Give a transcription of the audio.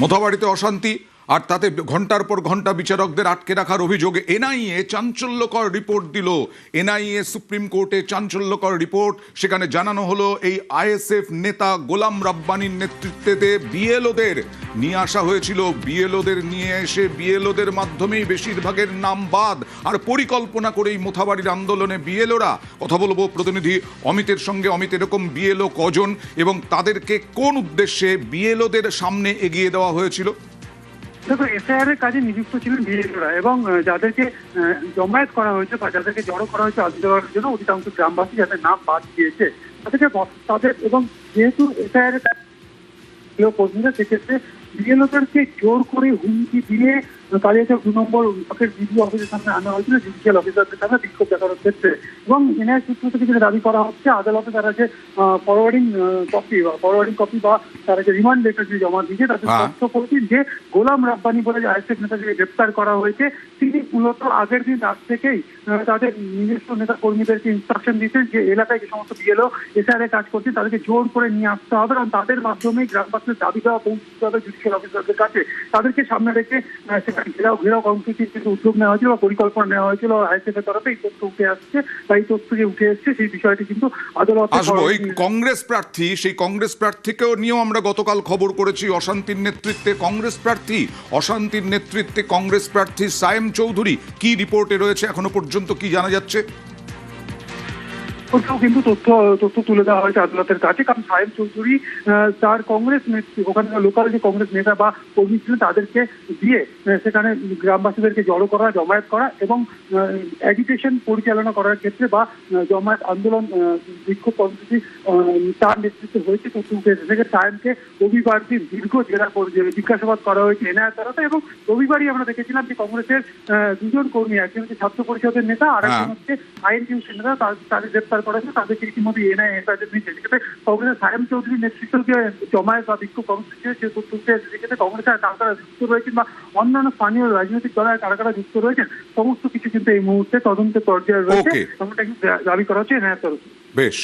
মোথাবাড়িতে অশান্তি আর তাতে ঘন্টার পর ঘন্টা বিচারকদের আটকে রাখার অভিযোগে এনআইএ চাঞ্চল্যকর রিপোর্ট দিল। এনআইএ সুপ্রিম কোর্টে চাঞ্চল্যকর রিপোর্ট। সেখানে জানানো হলো এই আইএসএফ নেতা গোলাম রাব্বানির নেতৃত্বে বিএলওদের নিয়ে আসা হয়েছিল। বিএলওদের নিয়ে এসে বিএলওদের মাধ্যমেই বেশিরভাগের নাম বাদ, আর পরিকল্পনা করেই মোথাবাড়ির আন্দোলনে বিএলওরা। কথা বলবো প্রতিনিধি অমিতের সঙ্গে। অমিত, এরকম বিএলও কজন এবং তাদেরকে কোন উদ্দেশ্যে বিএলওদের সামনে এগিয়ে দেওয়া হয়েছিল? দেখো, এসআইআর এর কাজে নিযুক্ত ছিলেন বিএলওরা এবং যাদেরকে জমায়েত করা হয়েছে বা যাদেরকে জড়ো করা হয়েছে আজ দেওয়ার জন্য অধিকাংশ গ্রামবাসী যাদের নাম বাদ দিয়েছে তাদের এবং যেহেতু এসআইআর এর কর্মীরা, সেক্ষেত্রে বিএলওদেরকে জোর করে হুমকি দিয়ে কালিয়াচক 2 নম্বর ব্লকের বিডিও অফিসের সামনে আনা হয়েছিল, জুডিশিয়াল অফিসারদের সামনে বিক্ষোভ দেখানোর ক্ষেত্রে। এবং এনআইএ সূত্র থেকে যেটা দাবি করা হচ্ছে, আদালতে তারা যে ফরওয়ার্ডিং কপি বা তারা যে রিমান্ড লেটার যে জমা দিয়েছে, তাদের তথ্য করেছেন যে গোলাম রাব্বানি বলে যে আইএসএফ নেতাকে গ্রেপ্তার করা হয়েছে, তিনি মূলত আগের দিন রাত থেকেই তাদের নিজস্ব নেতা কর্মীদেরকে ইনস্ট্রাকশন দিয়েছেন যে এলাকায় যে সমস্ত বিএলও এসআইআর কাজ করছেন তাদেরকে জোর করে নিয়ে আসতে হবে এবং তাদের মাধ্যমেই গ্রামবাসীদের দাবি দেওয়া পৌঁছতে হবে জুডিশিয়াল অফিসারদের কাছে। তাদেরকে সামনে রেখে সেখানে ঘেরাও কর্মসূচির কিন্তু উদ্যোগ নেওয়া হয়েছিল বা পরিকল্পনা নেওয়া হয়েছিল আইএসএফ এর তরফে। এই তথ্য উঠে আসছে বা এই তথ্য যে উঠে এসছে সেই বিষয়টি কিন্তু আদালতে আসবো। এই কংগ্রেস প্রার্থী, সেই কংগ্রেস প্রার্থীকেও নিয়েও আমরা গতকাল খবর করেছি। অশান্তির নেতৃত্বে কংগ্রেস প্রার্থী সায়েম চৌধুরী কি রিপোর্টে রয়েছে এখনো পর্যন্ত, কি জানা যাচ্ছে? কিন্তু তথ্য তুলে দেওয়া হয়েছে আদালতের কাছে। কারণ সায়েম চৌধুরী তার কংগ্রেস নেত্রী, ওখানে লোকাল যে কংগ্রেস নেতা বা কর্মী ছিলেন তাদেরকে দিয়ে সেখানে গ্রামবাসীদেরকে জড়ো করা, জমায়েত করা এবং অ্যাজিটেশন পরিচালনা করার ক্ষেত্রে বা জমায়েত আন্দোলন বিক্ষোভ কর্মসূচি তার নেতৃত্বে হয়েছে। তথ্য উঠে এসেছে থেকে সায়েমকে রবিবার দিন দীর্ঘ জেরা জিজ্ঞাসাবাদ করা হয়েছে এনআইএর তরফে। এবং রবিবারই আমরা দেখেছিলাম যে কংগ্রেসের 2 জন কর্মী, একজন হচ্ছে ছাত্র পরিষদের নেতা আর একজন হচ্ছে আইএনটিইউসি নেতা, তাদের গ্রেপ্তার করা হয়েছে। তাদেরকে ইতিমধ্যে এনআইএ হেফাজতে নিয়েছে। সেক্ষেত্রে কংগ্রেসের সায়েম চৌধুরীর নেতৃত্বে যে জমায়েত বা বিক্ষোভ কর্মসূচি সে তথ্য উঠে এসেছে। সেক্ষেত্রে কংগ্রেসের কারা যুক্ত রয়েছেন বা অন্যান্য স্থানীয় রাজনৈতিক দলের কারা যুক্ত রয়েছেন সমস্ত কিছু কিন্তু এই মুহূর্তে তদন্তের পর্যায়ে রয়েছে, এমনটা দাবি করা হচ্ছে এনআইএর তরফে। বেশ।